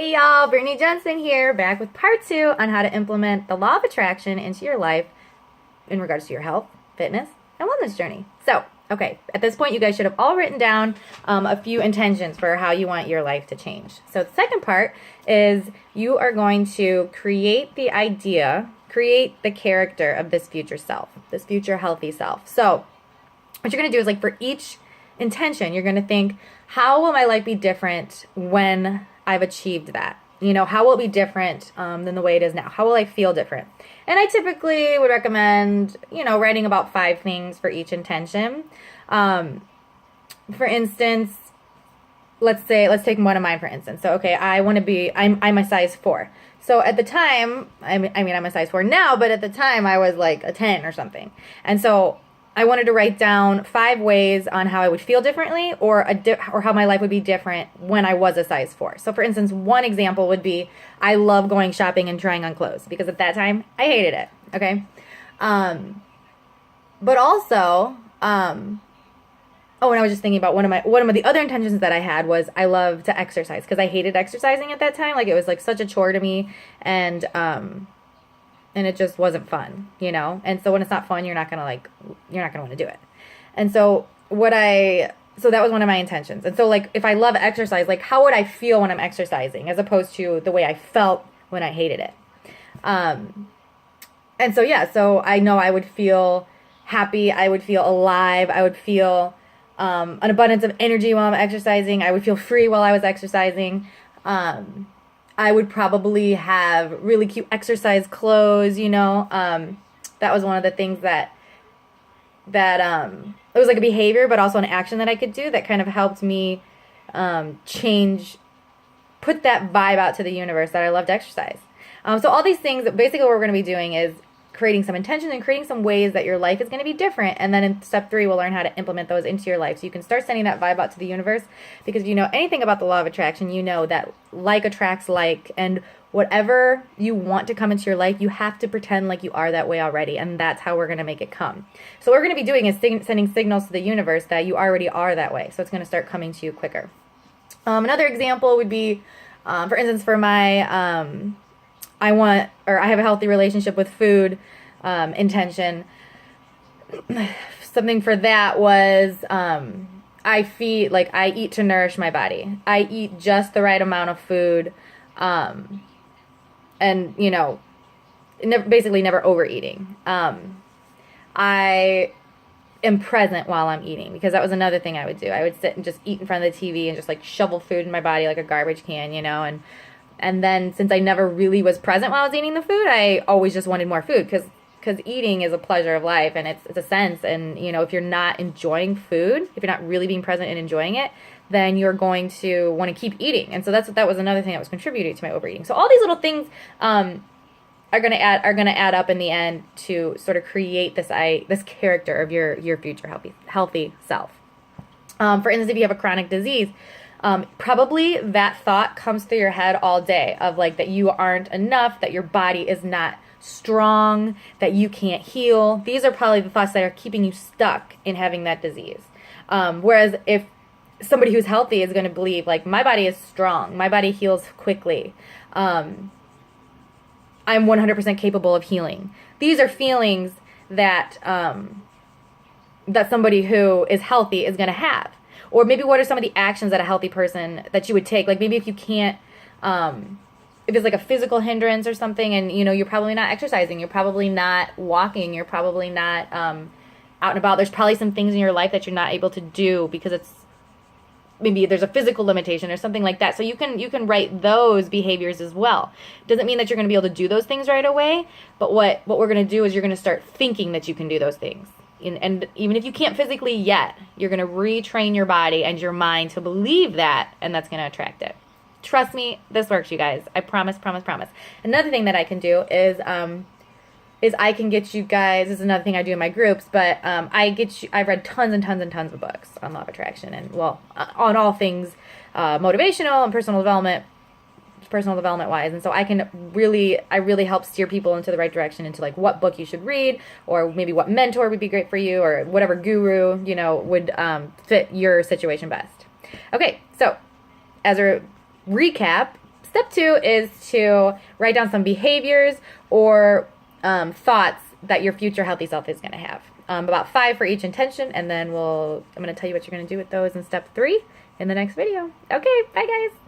Hey y'all, Brittany Jensen here, back with part 2 on how to implement the law of attraction into your life in regards to your health, fitness, and wellness journey. So, okay, at this point you guys should have all written down a few intentions for how you want your life to change. So the second part is you are going to create the idea, create the character of this future self, this future healthy self. So what you're going to do is, like, for each intention, you're going to think, how will my life be different when I've achieved that? You know, how will it be different than the way it is now? How will I feel different? And I typically would recommend, writing about 5 things for each intention. For instance, let's take one of mine, for instance. So, okay, I'm a size 4. So at the time, I'm a size 4 now, but at the time I was like a 10 or something. And so I wanted to write down 5 ways on how I would feel differently, or how my life would be different when I was a size 4. So for instance, one example would be, I love going shopping and trying on clothes, because at that time I hated it. Okay. But also, and I was just thinking about one of the other intentions that I had was, I love to exercise, because I hated exercising at that time. Like, it was like such a chore to me, and it just wasn't fun, And so when it's not fun, you're not gonna want to do it. And so so that was one of my intentions. And so, like, if I love exercise, like, how would I feel when I'm exercising, as opposed to the way I felt when I hated it? And so, yeah, so I know I would feel happy, I would feel alive, I would feel an abundance of energy while I'm exercising, I would feel free while I was exercising. I would probably have really cute exercise clothes, that was one of the things that it was like a behavior, but also an action that I could do that kind of helped me put that vibe out to the universe that I loved exercise. So all these things, basically what we're going to be doing is creating some intention and creating some ways that your life is going to be different. And then in step 3, we'll learn how to implement those into your life. So you can start sending that vibe out to the universe, because if you know anything about the law of attraction, you know that like attracts like, and whatever you want to come into your life, you have to pretend like you are that way already. And that's how we're going to make it come. So what we're going to be doing is sending signals to the universe that you already are that way. So it's going to start coming to you quicker. Another example would be, for instance, for my, I have a healthy relationship with food intention. Something for that was, I eat to nourish my body. I eat just the right amount of food, and basically never overeating. I am present while I'm eating, because that was another thing I would do. I would sit and just eat in front of the TV and just like shovel food in my body like a garbage can, and then, since I never really was present while I was eating the food, I always just wanted more food, because eating is a pleasure of life, and it's a sense. And, if you're not enjoying food, if you're not really being present and enjoying it, then you're going to want to keep eating. And so that was another thing that was contributing to my overeating. So all these little things are going to add up in the end to sort of create this character of your future healthy self. For instance, if you have a chronic disease, probably that thought comes through your head all day, of like that you aren't enough, that your body is not strong, that you can't heal. These are probably the thoughts that are keeping you stuck in having that disease. Whereas if somebody who's healthy is going to believe, like, my body is strong, my body heals quickly, I'm 100% capable of healing. These are feelings that somebody who is healthy is going to have. Or maybe what are some of the actions that a healthy person that you would take? Like, maybe if you can't, if it's like a physical hindrance or something, and, you're probably not exercising, you're probably not walking, you're probably not out and about. There's probably some things in your life that you're not able to do because maybe there's a physical limitation or something like that. So you can write those behaviors as well. Doesn't mean that you're going to be able to do those things right away, but what we're going to do is you're going to start thinking that you can do those things. And even if you can't physically yet, you're going to retrain your body and your mind to believe that, and that's going to attract it. Trust me, this works, you guys. I promise, promise, promise. Another thing that I can do is I can get you guys, this is another thing I do in my groups, but I've read tons and tons and tons of books on law of attraction, and, on all things motivational and personal development wise. And so I really help steer people into the right direction, into like what book you should read, or maybe what mentor would be great for you, or whatever guru, would fit your situation best. Okay, so as a recap, step 2 is to write down some behaviors or thoughts that your future healthy self is going to have. About 5 for each intention, and then I'm going to tell you what you're going to do with those in step 3 in the next video. Okay, bye guys.